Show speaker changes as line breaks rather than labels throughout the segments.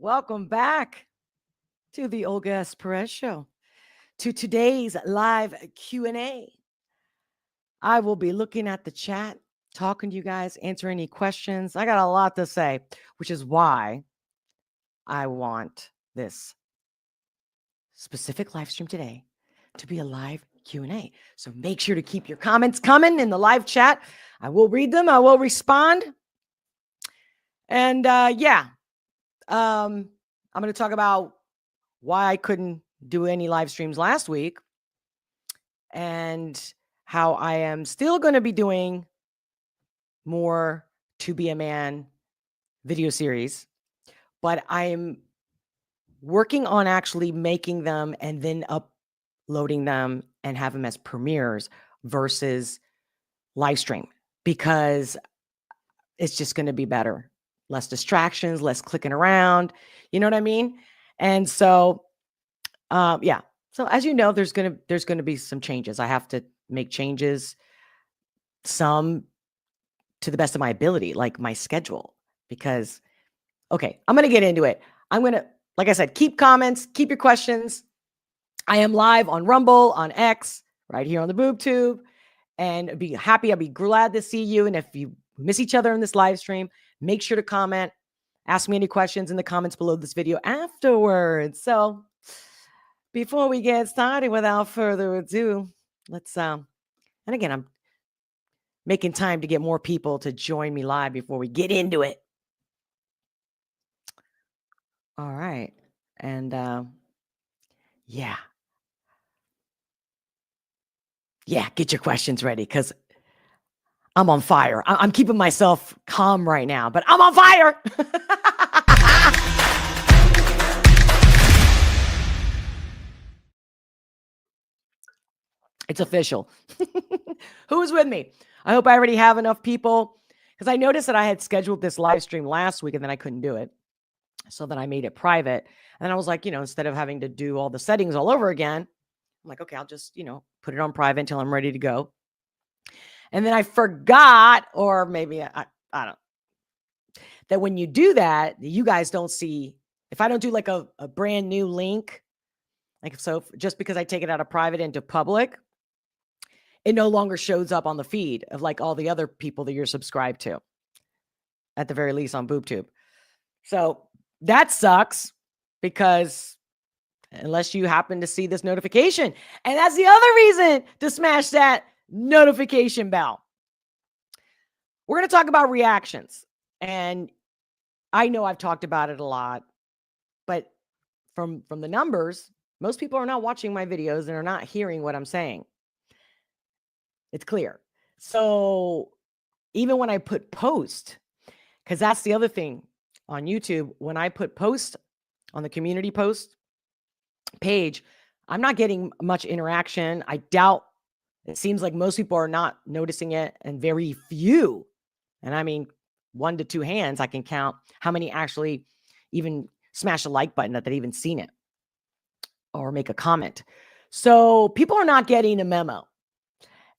Welcome back to the Olga S. Pérez show. To today's live Q&A. I will be looking at the chat, talking to you guys, answering any questions. I got a lot to say, which is why I want this specific live stream today to be a live Q&A. So make sure to keep your comments coming in the live chat. I will read them. I will respond. And I'm going to talk about why I couldn't do any live streams last week and how I am still going to be doing more To Be a Man video series, but I'm working on actually making them and then uploading them and have them as premieres versus live stream, because it's just going to be better. Less distractions, less clicking around. You know what I mean? And so, So as you know, there's gonna be some changes. I have to make changes, some to the best of my ability, like my schedule. Because, okay, I'm gonna get into it. I'm gonna, like I said, keep comments, keep your questions. I am live on Rumble, on X, right here on the Boob Tube, and I'll be glad to see you. And if you miss each other in this live stream, make sure to comment. Ask me any questions in the comments below this video afterwards. So before we get started, without further ado, let's, and again, I'm making time to get more people to join me live before we get into it. All right. And, yeah, get your questions ready because I'm on fire. I'm keeping myself calm right now, but I'm on fire. It's official. Who's with me? I hope I already have enough people, because I noticed that I had scheduled this live stream last week and then I couldn't do it. So then I made it private. And then I was like, instead of having to do all the settings all over again, I'm like, okay, I'll just, put it on private until I'm ready to go. And then I forgot, or maybe I don't, that when you do that, you guys don't see, if I don't do like a brand new link, like, so just because I take it out of private into public, it no longer shows up on the feed of like all the other people that you're subscribed to, at the very least on BoobTube. So that sucks, because unless you happen to see this notification, and that's the other reason to smash that notification bell. We're going to talk about reactions. And I know I've talked about it a lot, but from the numbers, most people are not watching my videos and are not hearing what I'm saying. It's clear. So even when I put post, because that's the other thing on YouTube, when I put post on the community post page, I'm not getting much interaction. I doubt, it seems like most people are not noticing it, and very few, and I mean 1 to 2 hands, I can count how many actually even smash a like button, that they've even seen it or make a comment. So people are not getting a memo.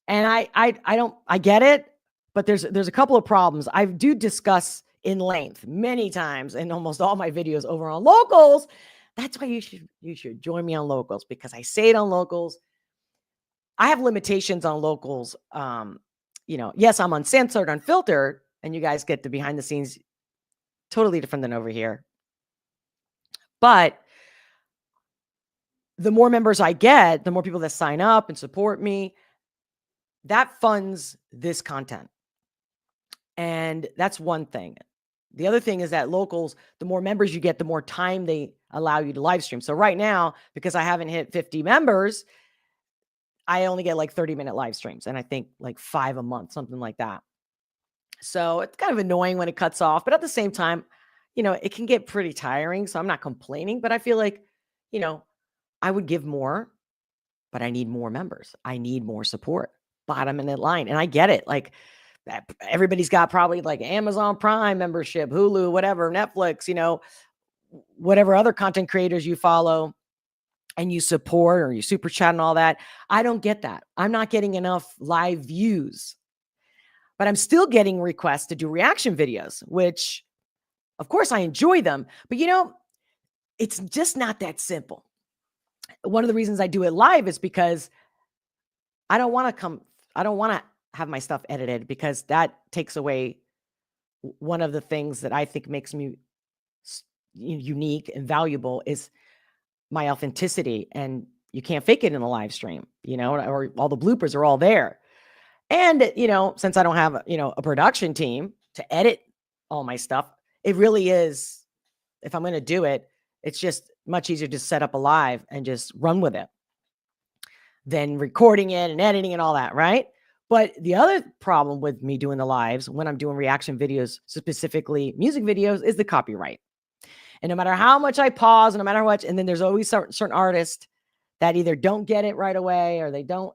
And I get it, but there's a couple of problems. I do discuss in length many times in almost all my videos over on Locals. That's why you should join me on Locals, because I say it on Locals. I have limitations on Locals. Yes, I'm uncensored, unfiltered, and you guys get the behind the scenes totally different than over here. But the more members I get, the more people that sign up and support me, that funds this content. And that's one thing. The other thing is that Locals, the more members you get, the more time they allow you to live stream. So right now, because I haven't hit 50 members, I only get like 30-minute live streams, and I think like 5 a month, something like that. So it's kind of annoying when it cuts off, but at the same time, it can get pretty tiring. So I'm not complaining, but I feel like, I would give more, but I need more members. I need more support, bottom in the line. And I get it. Like, everybody's got probably like Amazon Prime membership, Hulu, whatever, Netflix, whatever other content creators you follow and you support, or you super chat and all that. I don't get that. I'm not getting enough live views, but I'm still getting requests to do reaction videos, which of course I enjoy them. But It's just not that simple. One of the reasons I do it live is because I don't want to have my stuff edited, because that takes away one of the things that I think makes me unique and valuable is my authenticity. And you can't fake it in a live stream, or all the bloopers are all there. And, since I don't have, a production team to edit all my stuff, it really is, if I'm going to do it, it's just much easier to set up a live and just run with it than recording it and editing and all that, right? But the other problem with me doing the lives when I'm doing reaction videos, specifically music videos, is the copyright. And no matter how much I pause, no matter how much, and then there's always certain artists that either don't get it right away or they don't.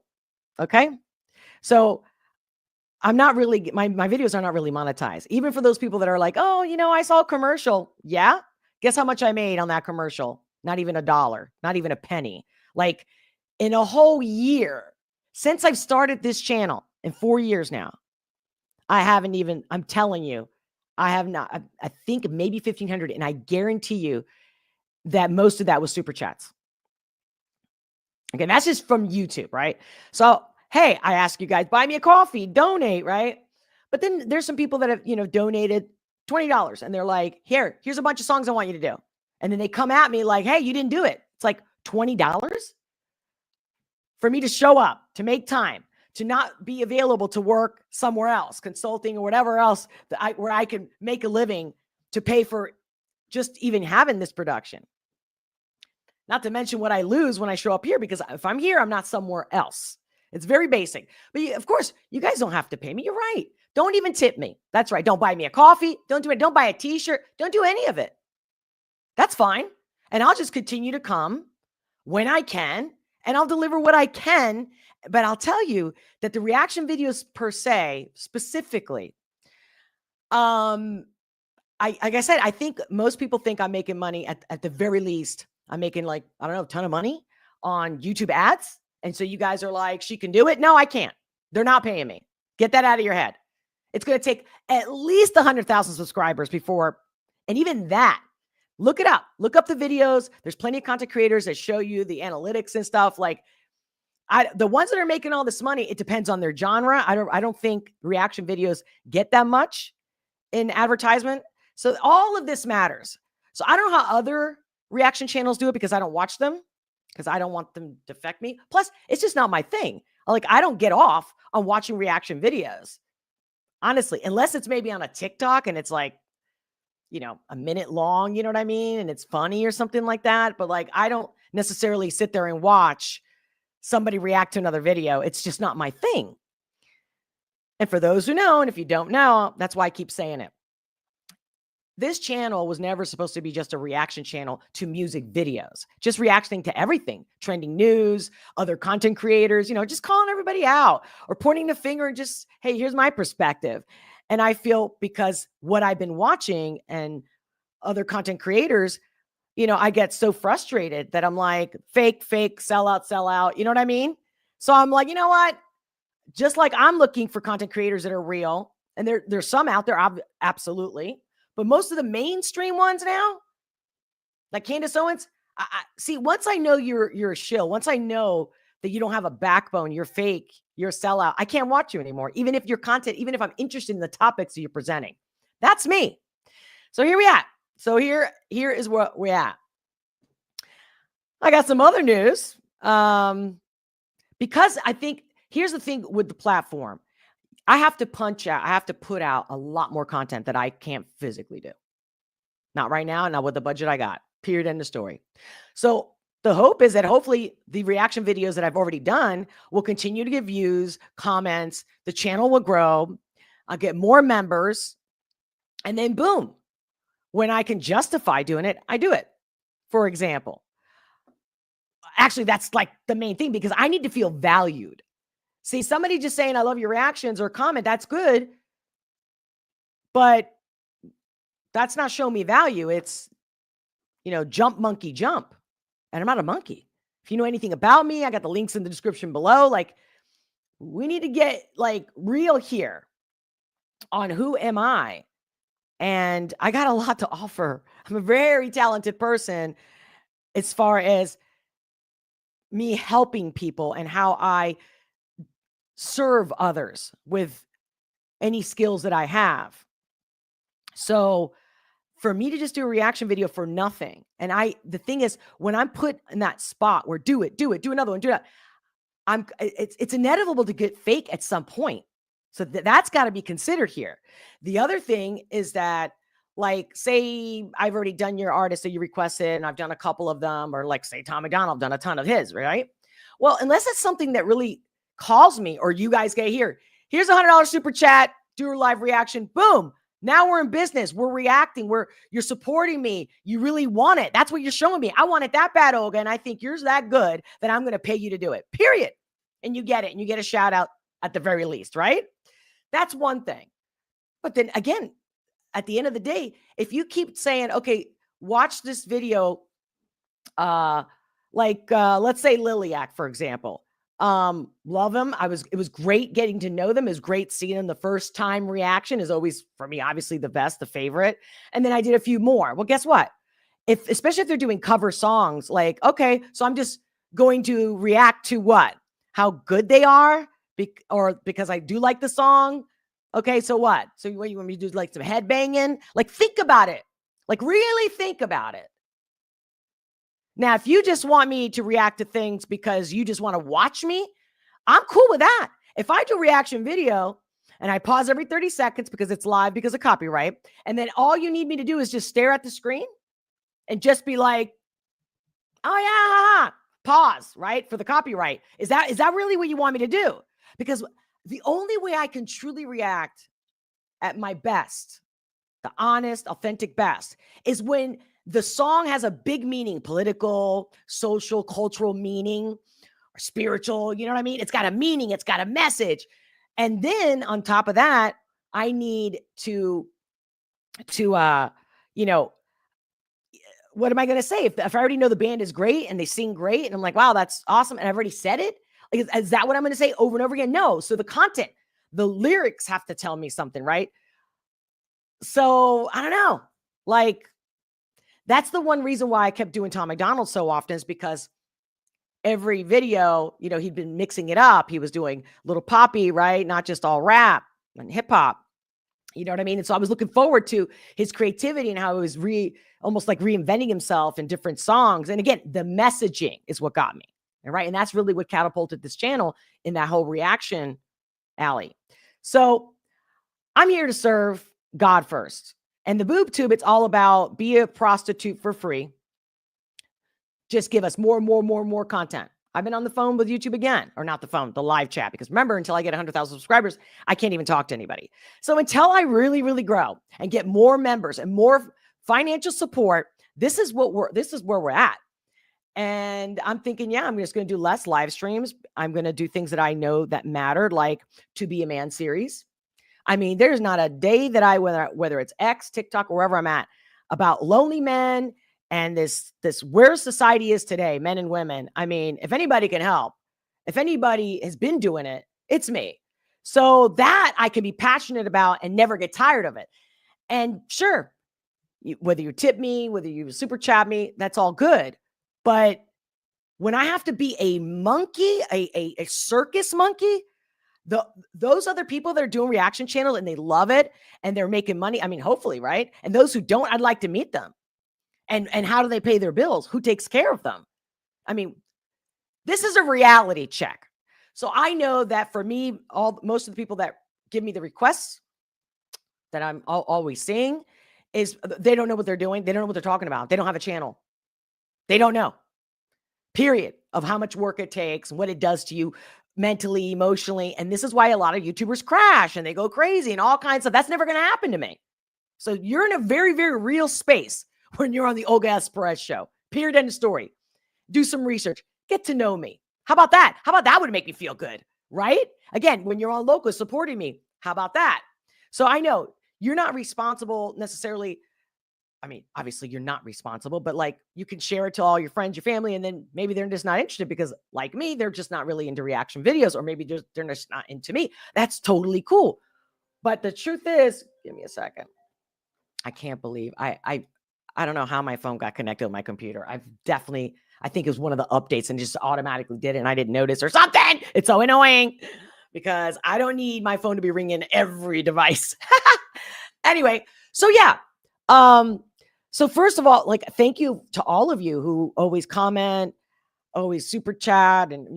Okay. So I'm not really, my videos are not really monetized. Even for those people that are like, oh, I saw a commercial. Yeah. Guess how much I made on that commercial? Not even $1, not even a penny. Like, in a whole year, since I've started this channel, in 4 years now, I'm telling you, I have not, I think maybe 1,500. And I guarantee you that most of that was super chats. Okay. That's just from YouTube, right? So, hey, I ask you guys, buy me a coffee, donate, right? But then there's some people that have, donated $20 and they're like, here's a bunch of songs I want you to do. And then they come at me like, hey, you didn't do it. It's like $20 for me to show up, to make time, to not be available to work somewhere else, consulting or whatever else where I can make a living to pay for just even having this production. Not to mention what I lose when I show up here, because if I'm here, I'm not somewhere else. It's very basic. But of course, you guys don't have to pay me. You're right. Don't even tip me. That's right. Don't buy me a coffee. Don't do it. Don't buy a t-shirt. Don't do any of it. That's fine. And I'll just continue to come when I can, and I'll deliver what I can. But I'll tell you that the reaction videos per se, specifically, like I said, I think most people think I'm making money at the very least. I'm making a ton of money on YouTube ads. And so you guys are like, she can do it. No, I can't. They're not paying me. Get that out of your head. It's going to take at least 100,000 subscribers before, and even that, look it up. Look up the videos. There's plenty of content creators that show you the analytics and stuff. Like, the ones that are making all this money, it depends on their genre. I don't think reaction videos get that much in advertisement. So all of this matters. So I don't know how other reaction channels do it, because I don't watch them, because I don't want them to affect me. Plus, it's just not my thing. Like, I don't get off on watching reaction videos, honestly, unless it's maybe on a TikTok and it's like, a minute long, you know what I mean? And it's funny or something like that. But like, I don't necessarily sit there and watch somebody react to another video. It's just not my thing. And for those who know, and if you don't know, that's why I keep saying it. This channel was never supposed to be just a reaction channel to music videos, just reacting to everything, trending news, other content creators, just calling everybody out or pointing the finger and just, hey, here's my perspective. And I feel, because what I've been watching and other content creators, I get so frustrated that I'm like, fake, sell out. You know what I mean? So I'm like, you know what? Just like I'm looking for content creators that are real, and there's some out there, absolutely. But most of the mainstream ones now, like Candace Owens, I see, once I know you're a shill, once I know that you don't have a backbone, you're fake, you're a sellout, I can't watch you anymore. Even if your content, even if I'm interested in the topics that you're presenting. That's me. So here we at. So here is where we're at. I got some other news. Because I think, here's the thing with the platform. I have to put out a lot more content that I can't physically do. Not right now, not with the budget I got. Period. End of story. So the hope is that hopefully the reaction videos that I've already done will continue to get views, comments. The channel will grow. I'll get more members. And then boom, when I can justify doing it, I do it. For example, actually, that's like the main thing, because I need to feel valued. See, somebody just saying, I love your reactions or comment, that's good. But that's not showing me value. It's, jump, monkey, jump. And I'm not a monkey. If you know anything about me, I got the links in the description below. Like, we need to get like real here on who am I And I got a lot to offer. I'm a very talented person as far as me helping people and how I serve others with any skills that I have. So for me to just do a reaction video for nothing, and the thing is, when I'm put in that spot where do another one, do that, it's inevitable to get fake at some point. So that's got to be considered here. The other thing is that, like, say I've already done your artist that you requested, and I've done a couple of them, or like say Tom McDonald, I've done a ton of his, right? Well, unless it's something that really calls me, or you guys get here's $100 super chat, do a live reaction, boom. Now we're in business. We're reacting. You're supporting me. You really want it. That's what you're showing me. I want it that bad, Olga, and I think yours that good that I'm going to pay you to do it. Period. And you get it, and you get a shout out at the very least, right? That's one thing. But then again, at the end of the day, if you keep saying, okay, watch this video, let's say Liliac, for example. Love him. It was great getting to know them. It was great seeing them. The first time reaction is always, for me, obviously the best, the favorite. And then I did a few more. Well, guess what? Especially if they're doing cover songs, like, okay, so I'm just going to react to what? How good they are, or because I do like the song. Okay, so what? So what you want me to do, like some head banging? Like, think about it. Like, really think about it. Now, if you just want me to react to things because you just want to watch me, I'm cool with that. If I do a reaction video and I pause every 30 seconds because it's live because of copyright, and then all you need me to do is just stare at the screen and just be like, oh yeah, pause, right? For the copyright. Is that really what you want me to do? Because the only way I can truly react at my best, the honest, authentic best, is when the song has a big meaning, political, social, cultural meaning, or spiritual, you know what I mean? It's got a meaning, it's got a message. And then on top of that, I need to what am I going to say? If I already know the band is great and they sing great, and I'm like, wow, that's awesome, and I've already said it, like, is that what I'm going to say over and over again? No. So the content, the lyrics have to tell me something, right? So I don't know. Like, that's the one reason why I kept doing Tom McDonald so often, is because every video, he'd been mixing it up. He was doing little poppy, right? Not just all rap and hip hop. You know what I mean? And so I was looking forward to his creativity and how it was almost like reinventing himself in different songs. And again, the messaging is what got me. All right. And that's really what catapulted this channel in that whole reaction alley. So I'm here to serve God first. And the boob tube, it's all about be a prostitute for free. Just give us more content. I've been on the phone with YouTube again, or not the phone, the live chat, because remember, until I get 100,000 subscribers, I can't even talk to anybody. So until I really, really grow and get more members and more financial support, this is where we're at. And I'm thinking, yeah, I'm just going to do less live streams. I'm going to do things that I know that matter, like To Be a Man series. I mean, there's not a day that whether it's X, TikTok, or wherever I'm at, about lonely men and this where society is today, men and women. I mean, if anybody can help, if anybody has been doing it, it's me. So that I can be passionate about and never get tired of it. And sure, whether you tip me, whether you super chat me, that's all good. But when I have to be a monkey, a circus monkey, those other people that are doing reaction channel and they love it and they're making money, I mean, hopefully, right? And those who don't, I'd like to meet them. And how do they pay their bills? Who takes care of them? I mean, this is a reality check. So I know that for me, most of the people that give me the requests that I'm always seeing is they don't know what they're doing. They don't know what they're talking about. They don't have a channel. They don't know, period, of how much work it takes and what it does to you mentally, emotionally. And this is why a lot of YouTubers crash and they go crazy and all kinds of, that's never going to happen to me. So you're in a very, very real space when you're on the Olga S. Pérez show. Period. End of story. Do some research. Get to know me. How about that? How about that would make me feel good, right? Again, when you're on local supporting me, how about that? So I know you're not responsible necessarily. I mean, obviously you're not responsible, but like you can share it to all your friends, your family, and then maybe they're just not interested because like me, they're just not really into reaction videos, or maybe they're just not into me. That's totally cool. But the truth is, give me a second. I can't believe I don't know how my phone got connected with my computer. I think it was one of the updates and just automatically did it and I didn't notice or something. It's so annoying because I don't need my phone to be ringing every device. Anyway, so yeah. So first of all, like, thank you to all of you who always comment, always super chat, and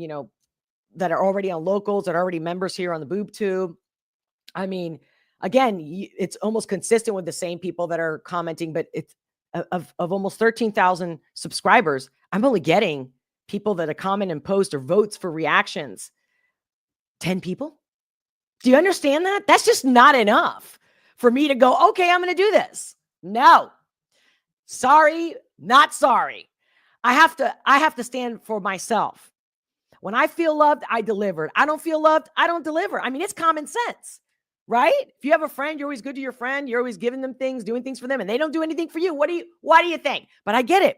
that are already on locals, that are already members here on the Boob Tube. I mean, again, it's almost consistent with the same people that are commenting, but it's of almost 13,000 subscribers. I'm only getting people that comment and post or votes for reactions. 10 people. Do you understand that? That's just not enough for me to go, okay, I'm going to do this. No, sorry, not sorry. I have to stand for myself. When I feel loved, I deliver. I don't feel loved, I don't deliver. I mean, it's common sense, right? If you have a friend, you're always good to your friend. You're always giving them things, doing things for them, and they don't do anything for you. Why do you think? But I get it.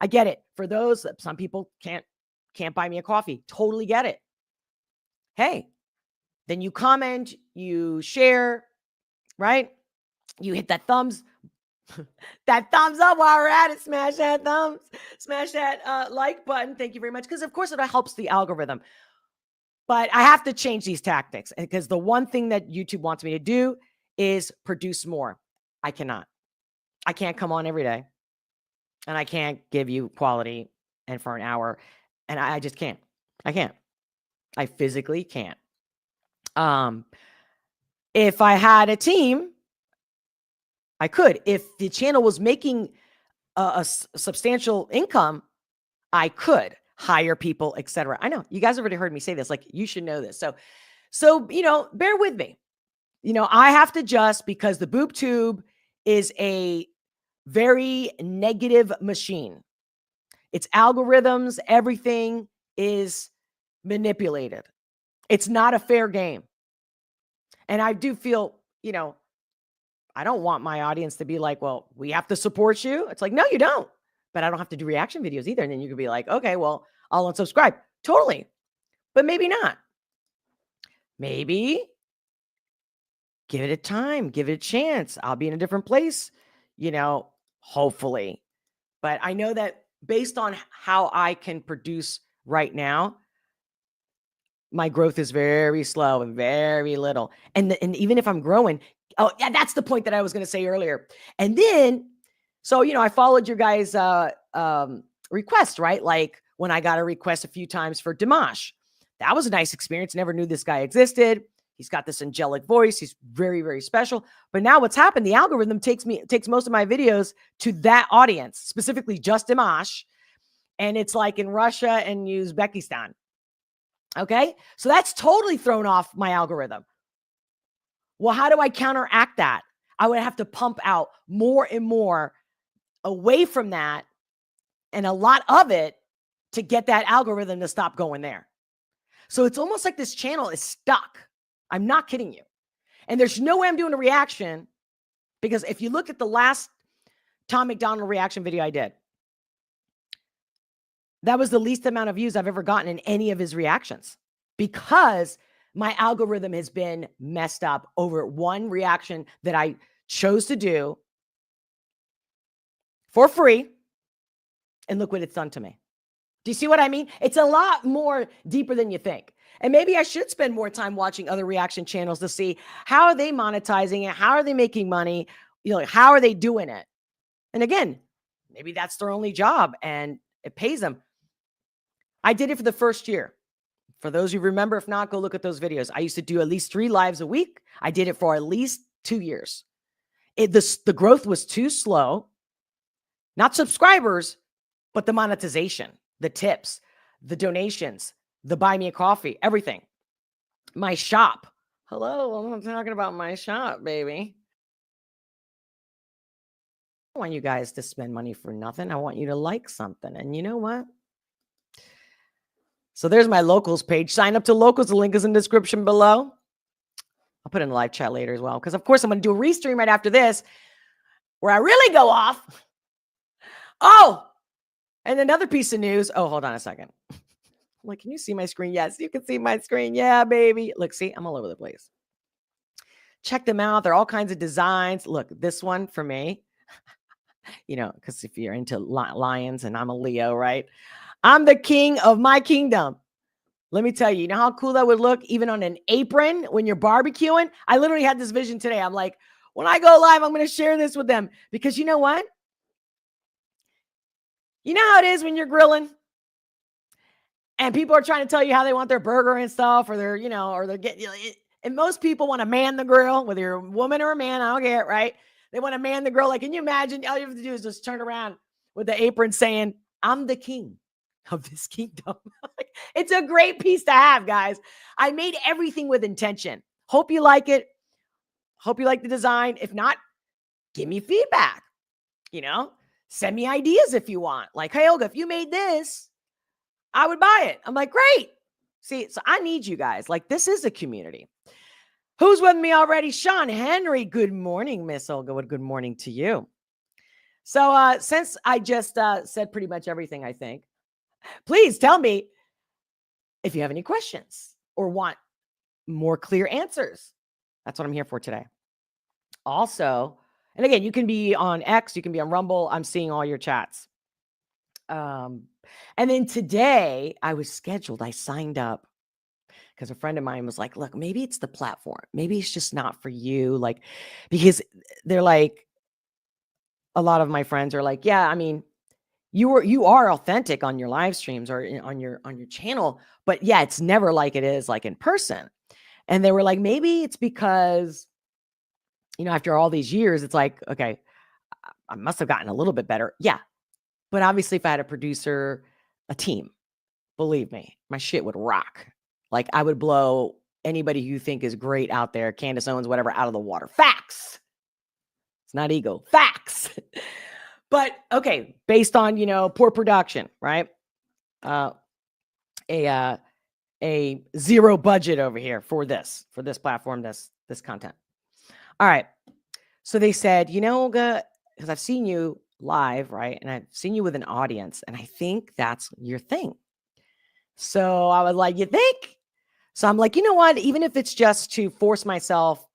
I get it. For those, some people can't buy me a coffee. Totally get it. Hey, then you comment, you share, right? You hit that thumbs up while we're at it. Smash that like button. Thank you very much. Because of course it helps the algorithm. But I have to change these tactics because the one thing that YouTube wants me to do is produce more. I cannot. I can't come on every day. And I can't give you quality and for an hour. And I just can't. I can't. I physically can't. If I had a team, I could. If the channel was making a substantial income, I could hire people, etc. I know you guys already heard me say this. Like, you should know this. So bear with me. I have to adjust because the Boob Tube is a very negative machine. Its algorithms, everything is manipulated. It's not a fair game. And I do feel, I don't want my audience to be like, well, we have to support you. It's like, no, you don't. But I don't have to do reaction videos either. And then you could be like, okay, well, I'll unsubscribe. Totally. But maybe not. Maybe give it a time, give it a chance. I'll be in a different place, hopefully. But I know that based on how I can produce right now, my growth is very slow and very little. And even if I'm growing, oh yeah, that's the point that I was going to say earlier. And then, so, I followed your guys' request, right? Like when I got a request a few times for Dimash, that was a nice experience. Never knew this guy existed. He's got this angelic voice. He's very, very special. But now what's happened, the algorithm takes most of my videos to that audience, specifically just Dimash. And it's like in Russia and Uzbekistan. Okay. So that's totally thrown off my algorithm. Well, how do I counteract that? I would have to pump out more and more away from that and a lot of it to get that algorithm to stop going there. So it's almost like this channel is stuck. I'm not kidding you. And there's no way I'm doing a reaction because if you look at the last Tom McDonald reaction video I did, that was the least amount of views I've ever gotten in any of his reactions because my algorithm has been messed up over one reaction that I chose to do for free. And look what it's done to me. Do you see what I mean? It's a lot more deeper than you think. And maybe I should spend more time watching other reaction channels to see how are they monetizing it? How are they making money? How are they doing it? And again, maybe that's their only job and it pays them. I did it for the first year. For those who remember, if not, go look at those videos. I used to do at least 3 lives a week. I did it for at least 2 years. The growth was too slow. Not subscribers, but the monetization, the tips, the donations, the buy me a coffee, everything. My shop. Hello, I'm talking about my shop, baby. I want you guys to spend money for nothing. I want you to like something. And you know what? So there's my locals page. Sign up to locals. The link is in the description below. I'll put it in the live chat later as well. Because of course I'm going to do a restream right after this where I really go off. Oh, and another piece of news. Oh, hold on a second. Like, can you see my screen? Yes, you can see my screen. Yeah, baby. Look, see, I'm all over the place. check them out. There are all kinds of designs. Look, this one for me, because if you're into lions and I'm a Leo, right? I'm the king of my kingdom. Let me tell you, you know how cool that would look even on an apron when you're barbecuing? I literally had this vision today. I'm like, when I go live, I'm going to share this with them because you know what? You know how it is when you're grilling and people are trying to tell you how they want their burger and stuff, or they're, or they're getting, and most people want to man the grill, whether you're a woman or a man, I don't care, right? They want to man the grill. Like, can you imagine? All you have to do is just turn around with the apron saying, I'm the king of this kingdom. It's a great piece to have, guys. I made everything with intention. Hope you like it. Hope you like the design. If not, give me feedback. Send me ideas if you want. Like, hey, Olga, if you made this, I would buy it. I'm like, great. See, so I need you guys. Like, this is a community. Who's with me already? Sean Henry. Good morning, Miss Olga. Good morning to you. So since I just said pretty much everything, I think, please tell me if you have any questions or want more clear answers. That's what I'm here for today. Also, and again, you can be on X, you can be on Rumble. I'm seeing all your chats. And then today I signed up because a friend of mine was like, look, maybe it's the platform. Maybe it's just not for you. Like, because they're like, a lot of my friends are like, yeah, I mean, you are authentic on your live streams or on your channel, but yeah, it's never like it is like in person. And they were like, maybe it's because, after all these years, it's like, okay, I must have gotten a little bit better. Yeah. But obviously if I had a producer, a team, believe me, my shit would rock. Like I would blow anybody you think is great out there, Candace Owens, whatever, out of the water. Facts. It's not ego. Facts. But okay, based on, poor production, right? A zero budget over here for this platform, this content. All right. So they said, Olga, because I've seen you live, right? And I've seen you with an audience, and I think that's your thing. So I was like, you think? So I'm like, you know what? Even if it's just to force myself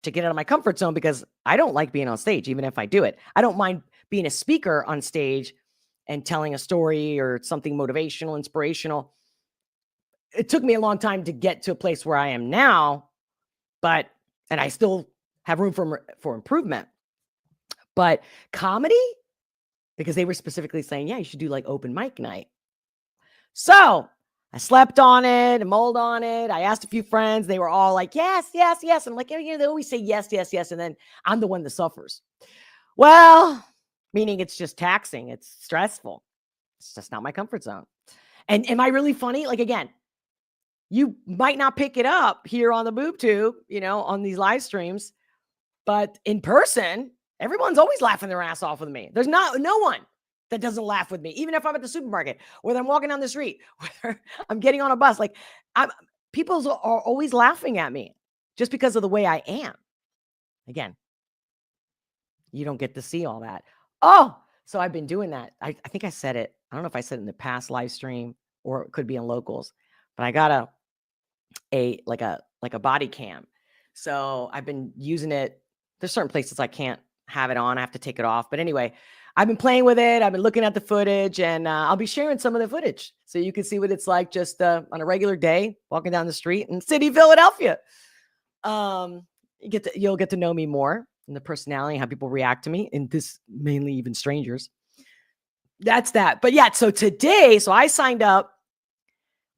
to get out of my comfort zone, because I don't like being on stage, even if I do it. I don't mind being a speaker on stage and telling a story or something motivational, inspirational. It took me a long time to get to a place where I am now, and I still have room for improvement. But comedy, because they were specifically saying, yeah, you should do like open mic night. So I slept on it and mulled on it. I asked a few friends. They were all like, yes, yes, yes. And I'm like, they always say yes, yes, yes. And then I'm the one that suffers. Well, meaning it's just taxing. It's stressful. It's just not my comfort zone. And am I really funny? Like, again, you might not pick it up here on the boob tube, on these live streams, but in person, everyone's always laughing their ass off with me. There's no one that doesn't laugh with me, even if I'm at the supermarket, whether I'm walking down the street, whether I'm getting on a bus. Like, people are always laughing at me just because of the way I am. Again, you don't get to see all that. Oh, so I've been doing that. I think I said it. I don't know if I said it in the past live stream or it could be in locals, but I got a body cam. So I've been using it. There's certain places I can't have it on. I have to take it off. But anyway, I've been playing with it. I've been looking at the footage, and I'll be sharing some of the footage so you can see what it's like just on a regular day walking down the street in city Philadelphia. You'll get to know me more and the personality, how people react to me, and this mainly even strangers. That's that. But yeah, so today, I signed up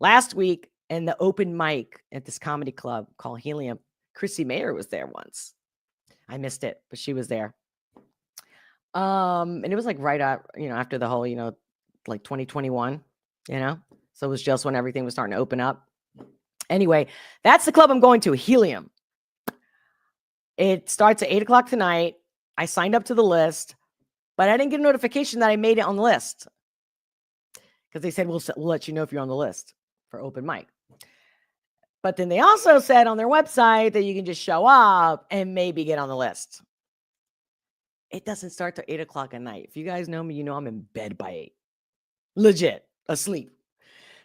last week in the open mic at this comedy club called Helium. Chrissy Mayer was there once. I missed it, but she was there. And it was like right out, after the whole, like 2021, so it was just when everything was starting to open up. Anyway, that's the club I'm going to, Helium. It starts at 8:00 tonight. I signed up to the list, but I didn't get a notification that I made it on the list because they said, we'll let you know if you're on the list for open mic. But then they also said on their website that you can just show up and maybe get on the list. It doesn't start till 8:00 at night. If you guys know me, I'm in bed by 8. Legit, asleep.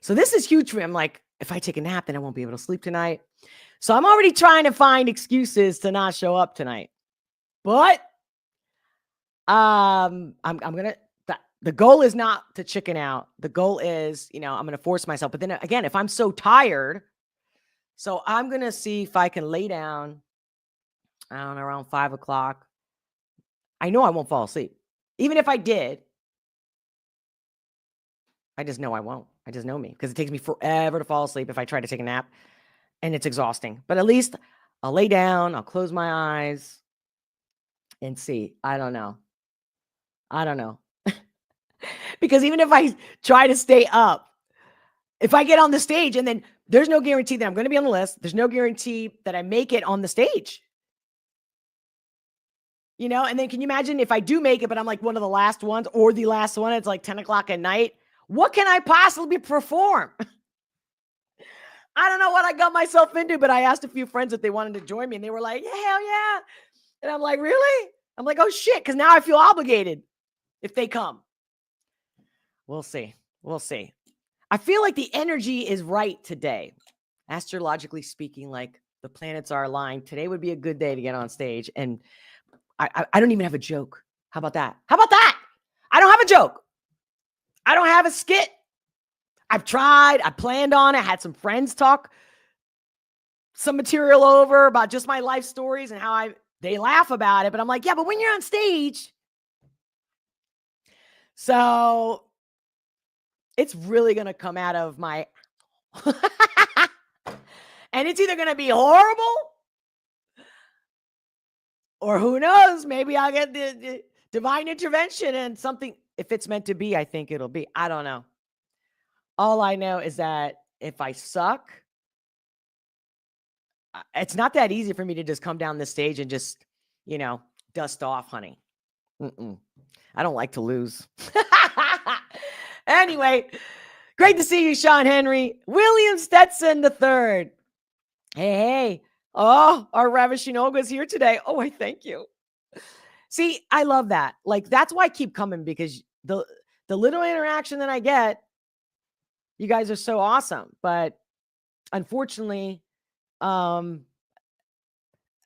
So this is huge for me. I'm like, if I take a nap, then I won't be able to sleep tonight. So I'm already trying to find excuses to not show up tonight. But I'm gonna. The goal is not to chicken out. The goal is, I'm gonna force myself. But then again, if I'm so tired, so I'm gonna see if I can lay down. I don't know, around 5 o'clock. I know I won't fall asleep. Even if I did, I just know I won't. I just know me because it takes me forever to fall asleep if I try to take a nap, and it's exhausting. But at least I'll lay down, I'll close my eyes and see. I don't know. Because even if I try to stay up, if I get on the stage and then there's no guarantee that I'm going to be on the list, there's no guarantee that I make it on the stage. And then can you imagine if I do make it, but I'm like one of the last ones or the last one, it's like 10 o'clock at night. What can I possibly perform? I don't know what I got myself into, but I asked a few friends if they wanted to join me and they were like, yeah, hell yeah. And I'm like, really? I'm like, oh shit. Cause now I feel obligated if they come. We'll see. I feel like the energy is right today. Astrologically speaking, like the planets are aligned. Today would be a good day to get on stage. And I don't even have a joke. How about that? I don't have a joke. I don't have a skit. I've tried. I planned on it. Had some friends talk some material over about just my life stories and how they laugh about it. But I'm like, yeah, but when you're on stage. So it's really going to come out of my, and it's either going to be horrible or who knows, maybe I'll get the divine intervention and something. If it's meant to be, I think it'll be. I don't know. All I know is that if I suck, it's not that easy for me to just come down the stage and just, dust off, honey. I don't like to lose. Anyway, great to see you, Sean Henry. William Stetson III. Hey. Oh, our ravishing Olga's here today. Oh, I thank you. See, I love that. Like, that's why I keep coming, because the little interaction that I get, you guys are so awesome. But unfortunately, I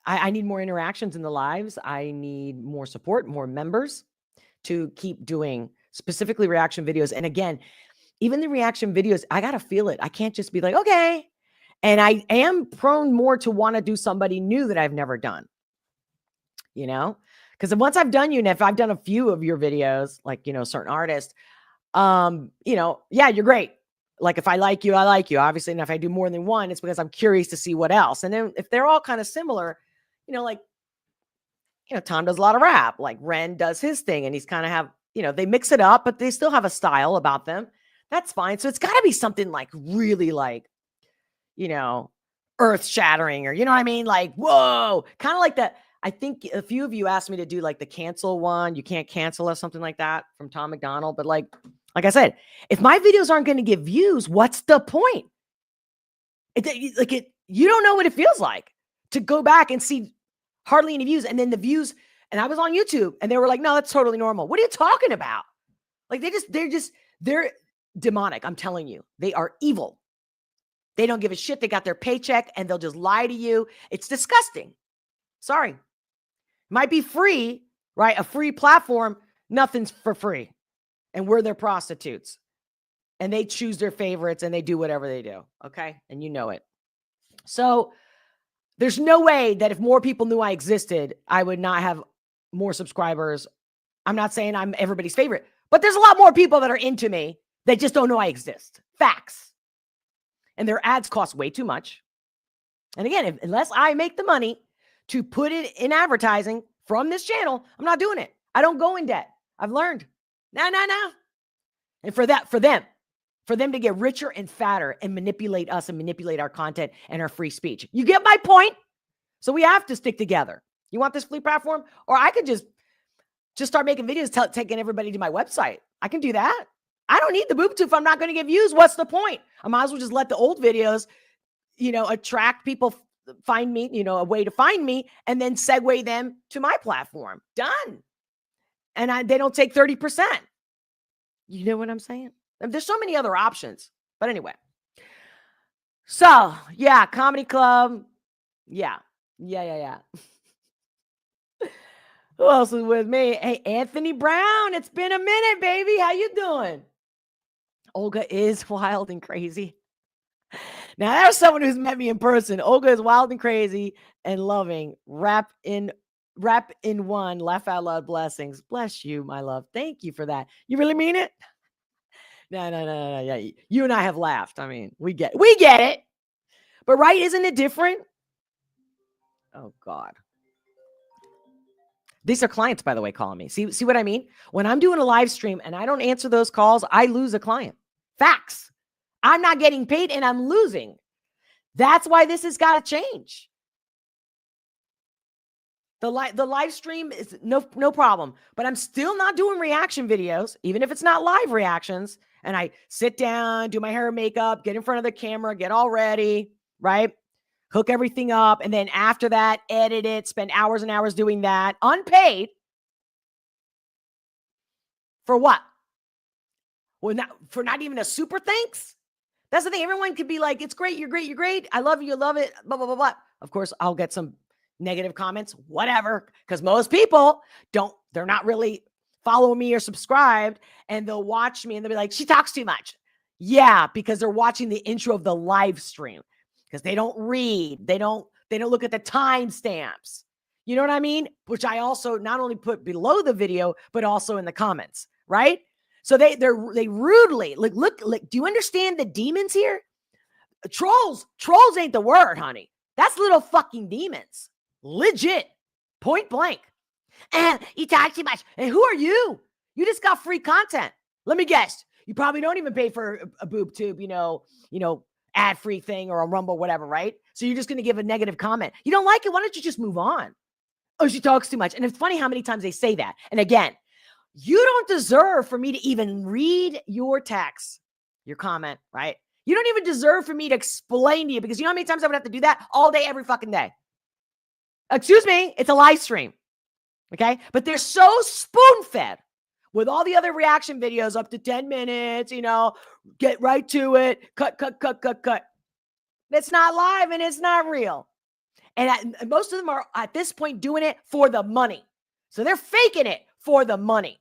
need more interactions in the lives. I need more support, more members to keep doing specifically reaction videos. And again, even the reaction videos, I got to feel it. I can't just be like, okay. And I am prone more to want to do somebody new that I've never done, because once I've done you, and if I've done a few of your videos, like, certain artists, yeah, you're great. Like, if I like you, I like you, obviously. And if I do more than one, it's because I'm curious to see what else. And then if they're all kind of similar, Tom does a lot of rap, like Ren does his thing, and he's kind of have, they mix it up, but they still have a style about them. That's fine. So it's got to be something like really like, earth shattering, or, you know what I mean? Like, whoa, kind of like that. I think a few of you asked me to do like the cancel one. You can't cancel or something like that from Tom McDonald. But like I said, if my videos aren't going to get views, what's the point? You don't know what it feels like to go back and see hardly any views. And then the views, and I was on YouTube and they were like, no, that's totally normal. What are you talking about? Like, they're demonic. I'm telling you, they are evil. They don't give a shit. They got their paycheck and they'll just lie to you. It's disgusting. Sorry. Might be free, right? A free platform. Nothing's for free. And we're their prostitutes. And they choose their favorites and they do whatever they do. Okay. And you know it. So there's no way that if more people knew I existed, I would not have more subscribers. I'm not saying I'm everybody's favorite, but there's a lot more people that are into me that just don't know I exist. Facts. And their ads cost way too much. And again, unless I make the money to put it in advertising from this channel, I'm not doing it. I don't go in debt. I've learned. No. And for them to get richer and fatter and manipulate us and manipulate our content and our free speech. You get my point? So we have to stick together. You want this free platform? Or I could just start making videos taking everybody to my website. I can do that. I don't need the boob tube if I'm not going to get views. What's the point? I might as well just let the old videos, attract people, find me, a way to find me, and then segue them to my platform. Done. And they don't take 30%. You know what I'm saying? There's so many other options. But anyway. So, yeah, comedy club. Yeah. Yeah. Who else is with me? Hey, Anthony Brown. It's been a minute, baby. How you doing? Olga is wild and crazy. Now, there's someone who's met me in person. Olga is wild and crazy and loving. Rap in one. Laugh out loud blessings. Bless you, my love. Thank you for that. You really mean it? No. Yeah, you and I have laughed. I mean, we get it. But right, isn't it different? Oh God. These are clients, by the way, calling me. See what I mean? When I'm doing a live stream and I don't answer those calls, I lose a client. Facts. I'm not getting paid and I'm losing. That's why this has got to change. The live stream is no problem, but I'm still not doing reaction videos, even if it's not live reactions. And I sit down, do my hair and makeup, get in front of the camera, get all ready, right? Hook everything up. And then after that, edit it, spend hours and hours doing that, unpaid. For what? Well, not even a super thanks. That's the thing. Everyone could be like, it's great, you're great, you're great. I love you, you love it, blah, blah, blah, blah. Of course, I'll get some negative comments, whatever, because most people they're not really following me or subscribed, and they'll watch me and they'll be like, she talks too much. Yeah, because they're watching the intro of the live stream because they don't read. They don't look at the timestamps. You know what I mean? Which I also not only put below the video, but also in the comments, right? So they rudely look. Do you understand the demons here? Trolls ain't the word, honey. That's little fucking demons. Legit. Point blank. And you talk too much. And who are you? You just got free content. Let me guess. You probably don't even pay for a boob tube, ad-free thing or a Rumble, whatever, right? So you're just going to give a negative comment. You don't like it? Why don't you just move on? Oh, she talks too much. And it's funny how many times they say that. And again, you don't deserve for me to even read your text, your comment, right? You don't even deserve for me to explain to you because you know how many times I would have to do that all day, every fucking day. Excuse me, it's a live stream, okay? But they're so spoon-fed with all the other reaction videos up to 10 minutes, get right to it, cut. It's not live and it's not real. And most of them are at this point doing it for the money. So they're faking it for the money.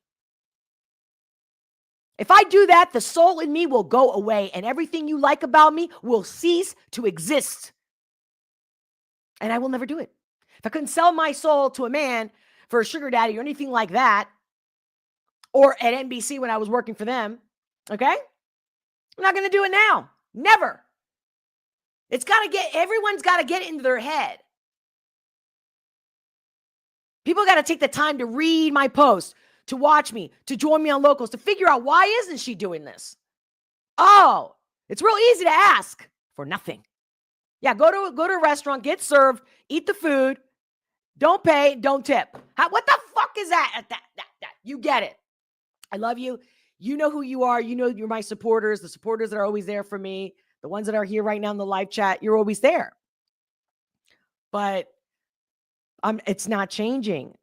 If I do that, the soul in me will go away and everything you like about me will cease to exist. And I will never do it. If I couldn't sell my soul to a man for a sugar daddy or anything like that, or at NBC when I was working for them, okay? I'm not going to do it now. Never. Everyone's got to get into their head. People got to take the time to read my posts, to watch me, to join me on locals, to figure out why isn't she doing this? Oh, it's real easy to ask for nothing. Yeah, go to a restaurant, get served, eat the food, don't pay, don't tip. What the fuck is that? That? You get it. I love you. You know who you are. You know you're my supporters, the supporters that are always there for me, the ones that are here right now in the live chat. You're always there. But it's not changing.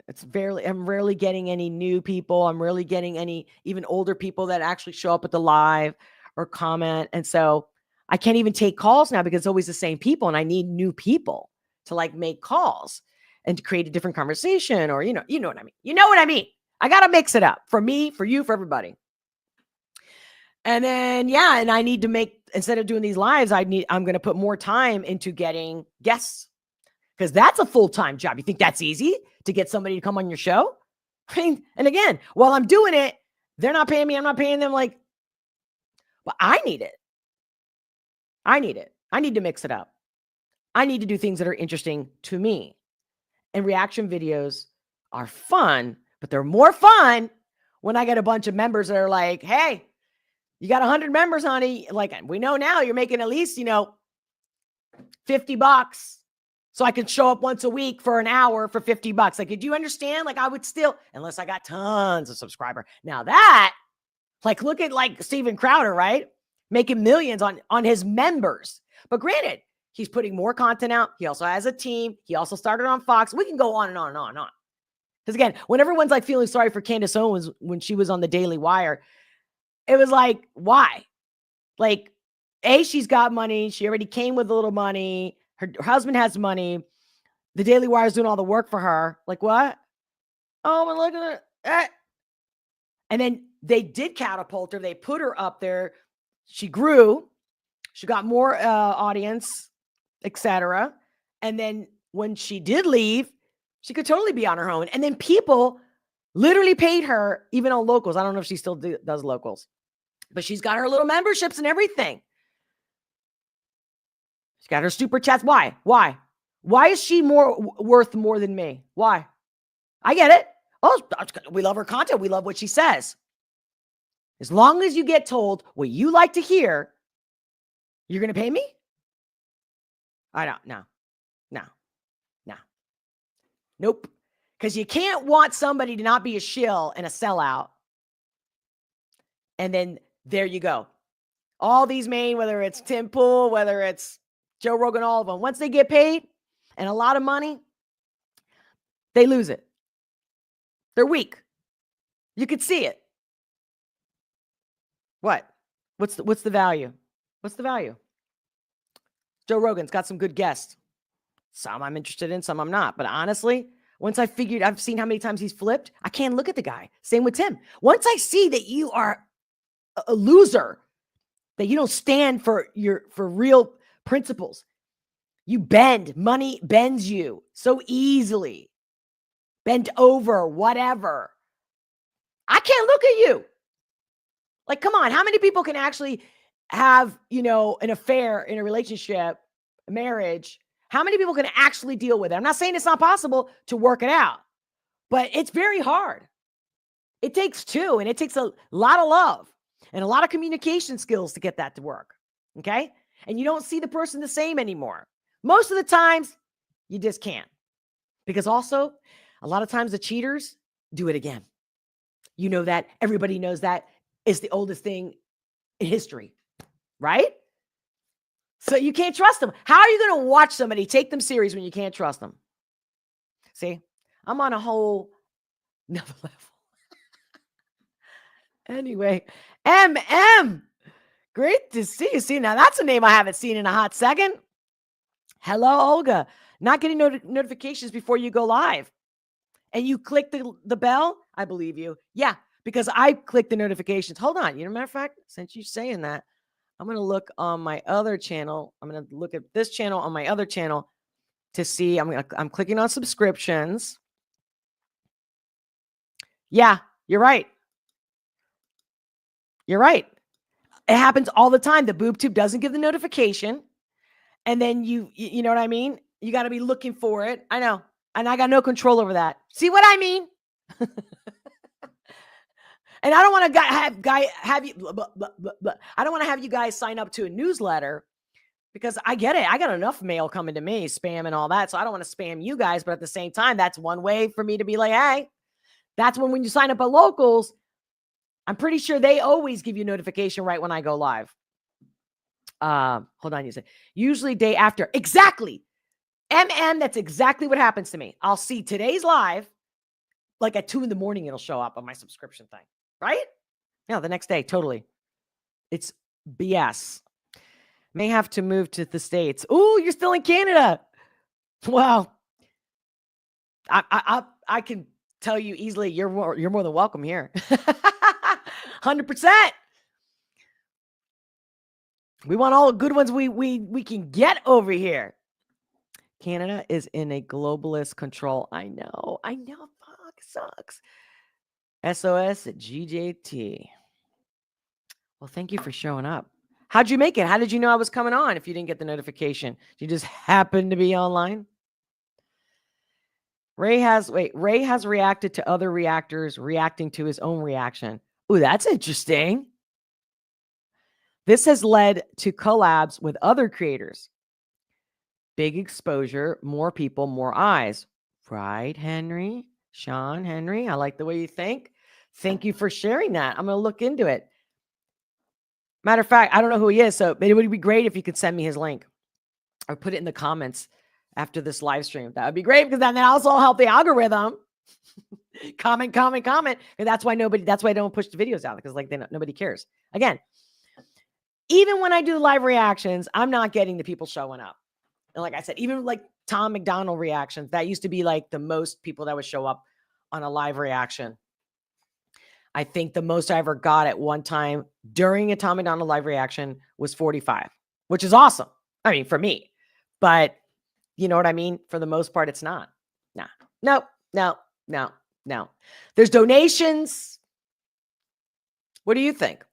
I'm rarely getting any new people. I'm rarely getting any even older people that actually show up at the live or comment. And so I can't even take calls now because it's always the same people. And I need new people to make calls and to create a different conversation or, you know what I mean? You know what I mean? I got to mix it up for me, for you, for everybody. And then, and I need to instead of doing these lives, I'm going to put more time into getting guests. Because that's a full-time job. You think that's easy to get somebody to come on your show? I mean, and again, while I'm doing it, they're not paying me. I'm not paying them. Well, I need it. I need to mix it up. I need to do things that are interesting to me. And reaction videos are fun, but they're more fun when I get a bunch of members that are like, hey, you got 100 members, honey. We know now you're making at least, $50. So I could show up once a week for an hour for $50. Do you understand? I would still, unless I got tons of subscribers. Now that, look at Steven Crowder, right? Making millions on his members. But granted, he's putting more content out. He also has a team. He also started on Fox. We can go on and on and on and on. Because again, when everyone's feeling sorry for Candace Owens when she was on the Daily Wire, it was why? She's got money. She already came with a little money. Her husband has money. The Daily Wire is doing all the work for her. Like, what? Oh, but look at her. And then they did catapult her. They put her up there. She grew. She got more audience, etc. And then when she did leave, she could totally be on her own. And then people literally paid her, even on locals. I don't know if she still does locals, but she's got her little memberships and everything. She's got her super chats. Why? Why is she worth more than me? Why? I get it. Oh, we love her content. We love what she says. As long as you get told what you like to hear, you're going to pay me? I don't. No. Nope. Because you can't want somebody to not be a shill and a sellout. And then there you go. All these whether it's Tim Pool, whether it's Joe Rogan, all of them, once they get paid and a lot of money, they lose it. They're weak. You could see it. What? What's the value? What's the value? Joe Rogan's got some good guests. Some I'm interested in, some I'm not. But honestly, once I've seen how many times he's flipped, I can't look at the guy. Same with Tim. Once I see that you are a loser, that you don't stand for real principles, you bend. Money bends you so easily. Bend over, whatever. I can't look at you. Like, come on. How many people can actually have, an affair in a relationship, a marriage? How many people can actually deal with it? I'm not saying it's not possible to work it out, but it's very hard. It takes two, and it takes a lot of love and a lot of communication skills to get that to work. Okay. And you don't see the person the same anymore. Most of the times you just can't, because also a lot of times the cheaters do it again. You know that. Everybody knows that. It's the oldest thing in history, right? So you can't trust them. How are you going to watch somebody take them serious when you can't trust them? See, I'm on a whole another level. Anyway, MM, great to see you. See, now that's a name I haven't seen in a hot second. Hello, Olga. Not getting notifications before you go live. And you click the bell? I believe you. Yeah, because I clicked the notifications. Hold on. Matter of fact, since you're saying that, I'm going to look on my other channel. I'm going to look at this channel on my other channel to see. I'm clicking on subscriptions. Yeah, you're right. You're right. It happens all the time. The boob tube doesn't give the notification. And then you know what I mean? You got to be looking for it. I know. And I got no control over that. See what I mean? And I don't want to have you. I don't want to have you guys sign up to a newsletter, because I get it. I got enough mail coming to me, spam and all that. So I don't want to spam you guys. But at the same time, that's one way for me to be like, hey, that's when you sign up at locals, I'm pretty sure they always give you notification right when I go live. Hold on. You say usually day after. Exactly. That's exactly what happens to me. I'll see today's live, like at 2 a.m. it'll show up on my subscription thing. Right? No, the next day. Totally. It's BS. May have to move to the States. Oh, you're still in Canada. Well, I can tell you easily, you're more than welcome here. 100%. We want all the good ones we can get over here. Canada is in a globalist control. I know. Fuck, sucks. SOS at GJT. Well, thank you for showing up. How'd you make it? How did you know I was coming on if you didn't get the notification? Did you just happen to be online? Ray has reacted to other reactors reacting to his own reaction. Ooh, that's interesting. This has led to collabs with other creators. Big exposure, more people, more eyes. Right, Henry? Sean Henry, I like the way you think. Thank you for sharing that. I'm going to look into it. Matter of fact, I don't know who he is, so it would be great if you could send me his link or put it in the comments after this live stream. That would be great, because then also help the algorithm. comment. And that's why I don't push the videos out, because nobody cares. Again, even when I do live reactions, I'm not getting the people showing up. And like I said, even like Tom McDonald reactions, that used to be like the most people that would show up on a live reaction. I think the most I ever got at one time during a Tom McDonald live reaction was 45, which is awesome. I mean, for me, but you know what I mean? For the most part, it's not. Nah, no. There's donations. What do you think?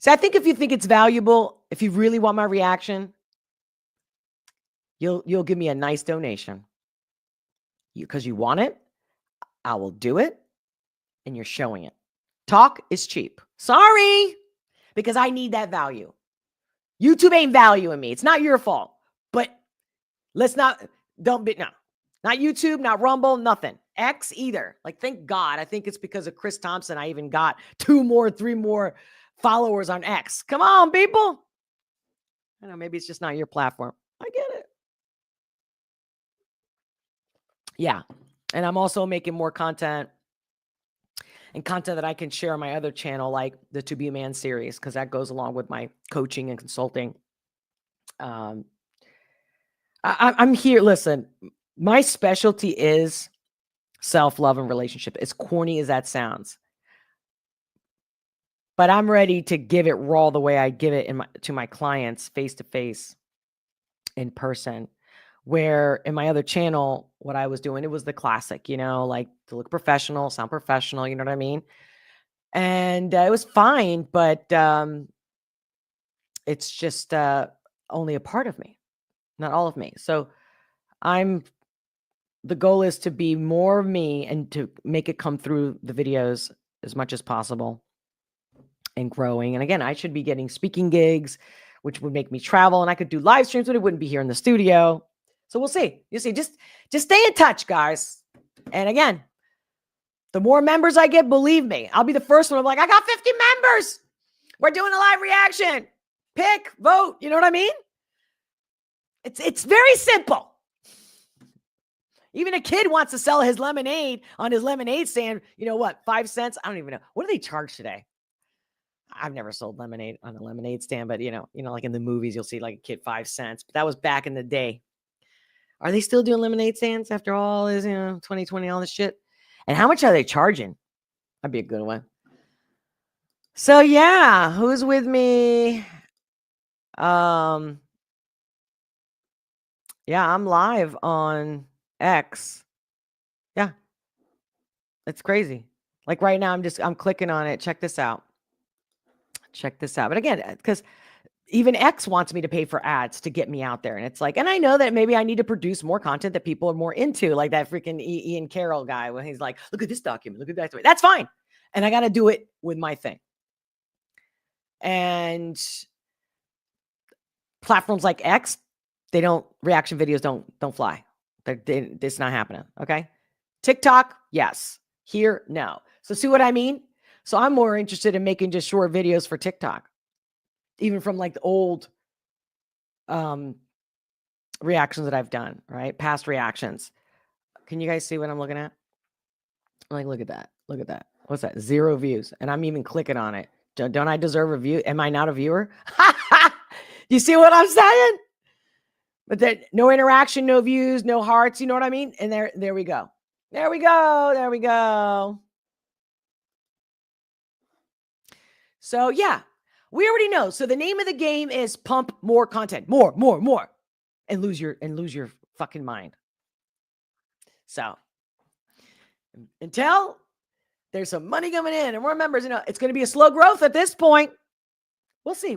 See, I think if you think it's valuable, if you really want my reaction, you'll give me a nice donation. Because you want it, I will do it, and you're showing it. Talk is cheap. Sorry, because I need that value. YouTube ain't valuing me. It's not your fault. But not YouTube, not Rumble, nothing. X either. Like, thank God. I think it's because of Chris Thompson I even got 3 more followers on X. Come on, people. I know, maybe it's just not your platform. I get it. Yeah. And I'm also making more content and content that I can share on my other channel, like the To Be a Man series, because that goes along with my coaching and consulting. I'm here. Listen, my specialty is self-love and relationship, as corny as that sounds. But I'm ready to give it raw the way I give it to my clients, face-to-face, in person. Where in my other channel, what I was doing, it was the classic, like to look professional, sound professional, you know what I mean? And it was fine, but it's just only a part of me, not all of me. So the goal is to be more of me and to make it come through the videos as much as possible and growing. And again, I should be getting speaking gigs, which would make me travel, and I could do live streams, but it wouldn't be here in the studio. So we'll see. You see, just stay in touch, guys. And again, the more members I get, believe me, I'll be the first one. I'm like, I got 50 members. We're doing a live reaction. Pick, vote. You know what I mean? It's very simple. Even a kid wants to sell his lemonade on his lemonade stand. You know what? 5 cents? I don't even know. What do they charge today? I've never sold lemonade on a lemonade stand, but like in the movies, you'll see like a kid 5 cents. But that was back in the day. Are they still doing lemonade stands after all this, 2020, all this shit? And how much are they charging? That'd be a good one. So yeah, who's with me? Yeah, I'm live on X. Yeah. It's crazy. Like right now, I'm clicking on it. Check this out. But again, because even X wants me to pay for ads to get me out there. And it's like, and I know that maybe I need to produce more content that people are more into, like that freaking Ian Carroll guy when he's like, look at this document, look at that. That's fine. And I got to do it with my thing. And platforms like X, reaction videos don't fly. It's not happening. Okay. TikTok, yes. Here, no. So see what I mean? So I'm more interested in making just short videos for TikTok. Even from like the old reactions that I've done, right? Past reactions. Can you guys see what I'm looking at? Like, look at that. Look at that. What's that? 0 views. And I'm even clicking on it. Don't I deserve a view? Am I not a viewer? You see what I'm saying? But then no interaction, no views, no hearts. You know what I mean? And there we go. There we go. So yeah. We already know. So the name of the game is pump more content, more, and lose your fucking mind. So until there's some money coming in and more members, it's going to be a slow growth at this point. We'll see.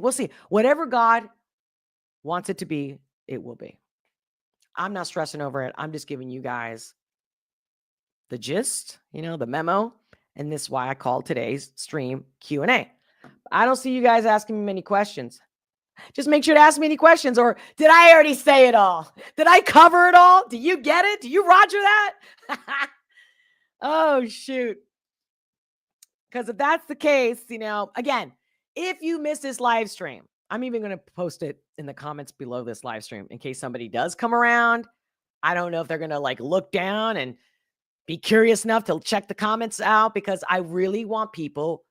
Whatever God wants it to be, it will be. I'm not stressing over it. I'm just giving you guys the gist, the memo, and this is why I called today's stream Q&A. I don't see you guys asking me many questions. Just make sure to ask me any questions. Or did I already say it all? Did I cover it all? Do you get it? Do you roger that? Oh, shoot. Because if that's the case, again, if you miss this live stream, I'm even going to post it in the comments below this live stream in case somebody does come around. I don't know if they're going to like look down and be curious enough to check the comments out, because I really want people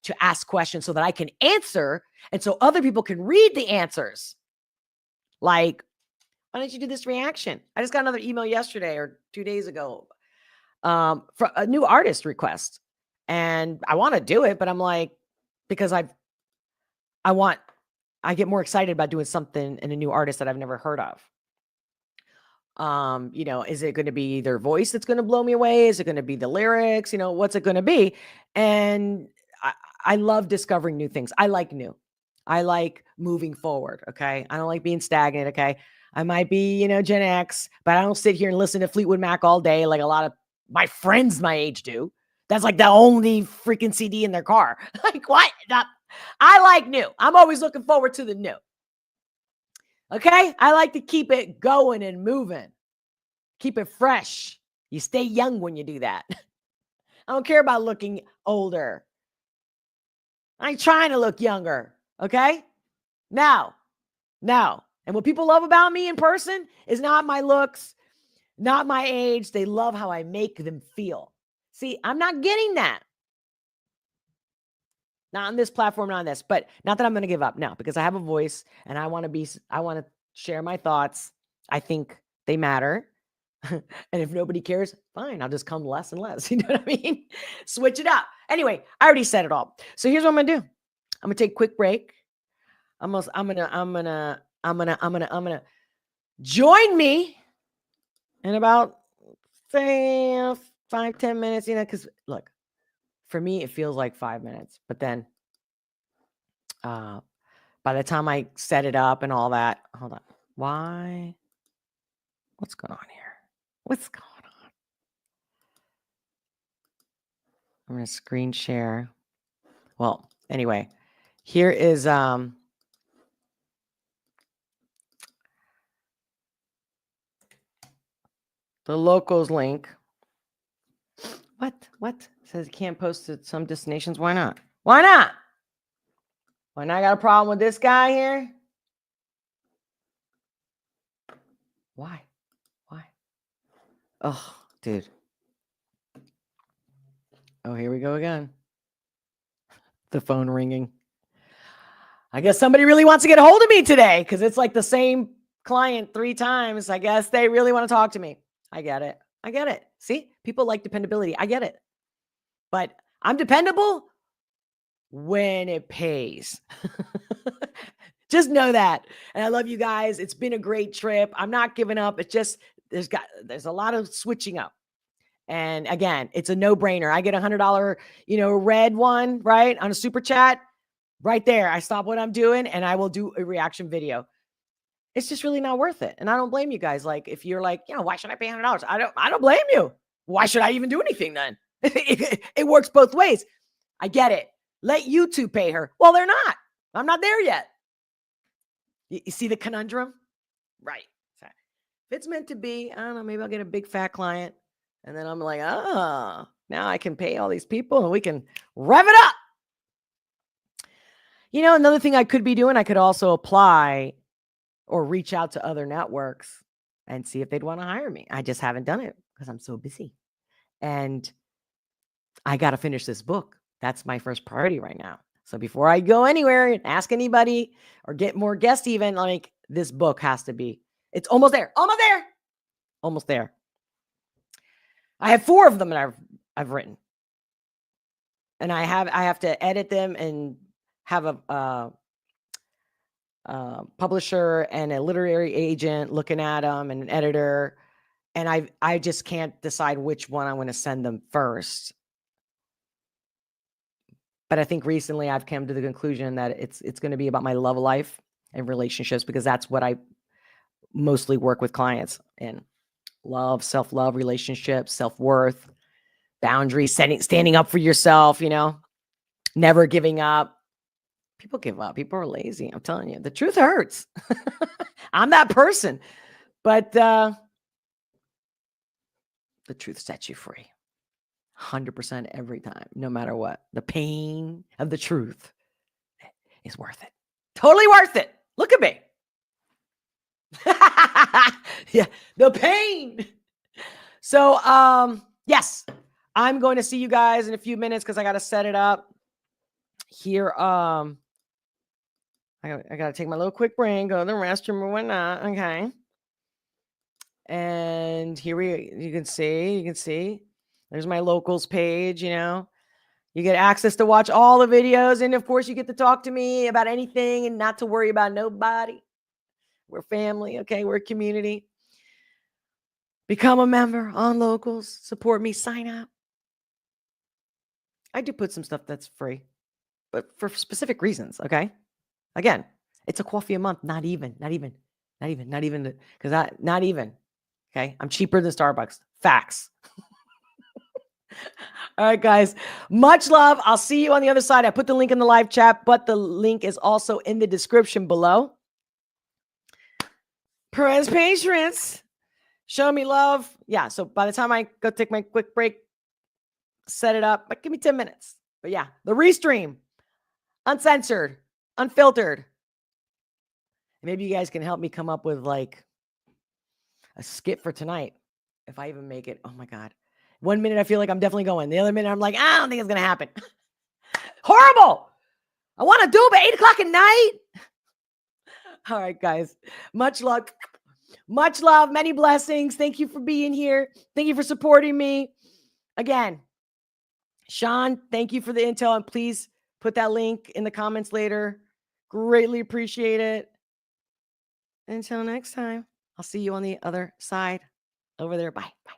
to ask questions so that I can answer and so other people can read the answers. Like, Why don't you do this reaction? I just got another email yesterday or 2 days ago for a new artist request. And I want to do it, but I'm like, because I get more excited about doing something in a new artist that I've never heard of. Is it going to be their voice that's going to blow me away? Is it going to be the lyrics? What's it going to be? And I love discovering new things. I like new. I like moving forward. Okay. I don't like being stagnant. Okay. I might be, Gen X, but I don't sit here and listen to Fleetwood Mac all day like a lot of my friends my age do. That's like the only freaking CD in their car. Like what? I like new. I'm always looking forward to the new. Okay. I like to keep it going and moving. Keep it fresh. You stay young when you do that. I don't care about looking older. I ain't trying to look younger. Okay. Now. And what people love about me in person is not my looks, not my age. They love how I make them feel. See, I'm not getting that. Not on this platform, not on this, but not that I'm going to give up now because I have a voice and I want to share my thoughts. I think they matter. And if nobody cares, fine, I'll just come less and less. You know what I mean? Switch it up. Anyway, I already said it all. So here's what I'm going to do. I'm going to take a quick break. I'm gonna join me in about say 5-10 minutes, because look, for me it feels like 5 minutes, but then by the time I set it up and all that, hold on. What's going on here? What's going on? I'm gonna screen share. Well, anyway, here is the locals link. What? It says you can't post to some destinations. Why not? Why not? I got a problem with this guy here. Why? Oh, dude. Oh, here we go again. The phone ringing. I guess somebody really wants to get a hold of me today because it's like the same client 3 times. I guess they really want to talk to me. I get it. See, people like dependability. I get it. But I'm dependable when it pays. Just know that. And I love you guys. It's been a great trip. I'm not giving up. It's just there's a lot of switching up. And again, it's a no-brainer. I get $100, red one, right? On a super chat right there. I stop what I'm doing and I will do a reaction video. It's just really not worth it. And I don't blame you guys. Like, if you're like, why should I pay $100? I don't blame you. Why should I even do anything then? It works both ways. I get it. Let YouTube pay her. Well, they're not. I'm not there yet. You see the conundrum? Right. If it's meant to be, I don't know, maybe I'll get a big fat client. And then I'm like, now I can pay all these people and we can rev it up. Another thing I could be doing, I could also apply or reach out to other networks and see if they'd want to hire me. I just haven't done it because I'm so busy. And I got to finish this book. That's my first priority right now. So before I go anywhere and ask anybody or get more guests, even like this book has to be, it's almost there. I have 4 of them that I've written, and I have to edit them and have a publisher and a literary agent looking at them and an editor. And I just can't decide which one I'm going to send them first. But I think recently I've come to the conclusion that it's going to be about my love life and relationships, because that's what I mostly work with clients in. Love, self-love, relationships, self-worth, boundaries, standing up for yourself, never giving up. People give up. People are lazy. I'm telling you, the truth hurts. I'm that person, but the truth sets you free. 100% every time, no matter what. The pain of the truth is worth it. Totally worth it. Look at me. Yeah, the pain. So, yes, I'm going to see you guys in a few minutes because I got to set it up here. I got to take my little quick break, go to the restroom or whatnot. Okay. And here you can see, there's my locals page, you get access to watch all the videos. And of course you get to talk to me about anything and not to worry about nobody. We're family. Okay. We're a community. Become a member on locals, support me, sign up. I do put some stuff that's free, but for specific reasons. Okay. Again, it's a coffee a month. Not even, because not even. Okay. I'm cheaper than Starbucks. Facts. All right, guys. Much love. I'll see you on the other side. I put the link in the live chat, but the link is also in the description below. Pérez patrons, show me love. Yeah. So by the time I go take my quick break, set it up, but give me 10 minutes. But yeah, the restream, uncensored, unfiltered. Maybe you guys can help me come up with like a skit for tonight. If I even make it. Oh my God. 1 minute I feel like I'm definitely going. The other minute I'm like, I don't think it's going to happen. Horrible. I want to do it by 8 o'clock at night. All right, guys. Much luck. Much love. Many blessings. Thank you for being here. Thank you for supporting me. Again, Sean, thank you for the intel. And please put that link in the comments later. Greatly appreciate it. Until next time, I'll see you on the other side over there. Bye. Bye.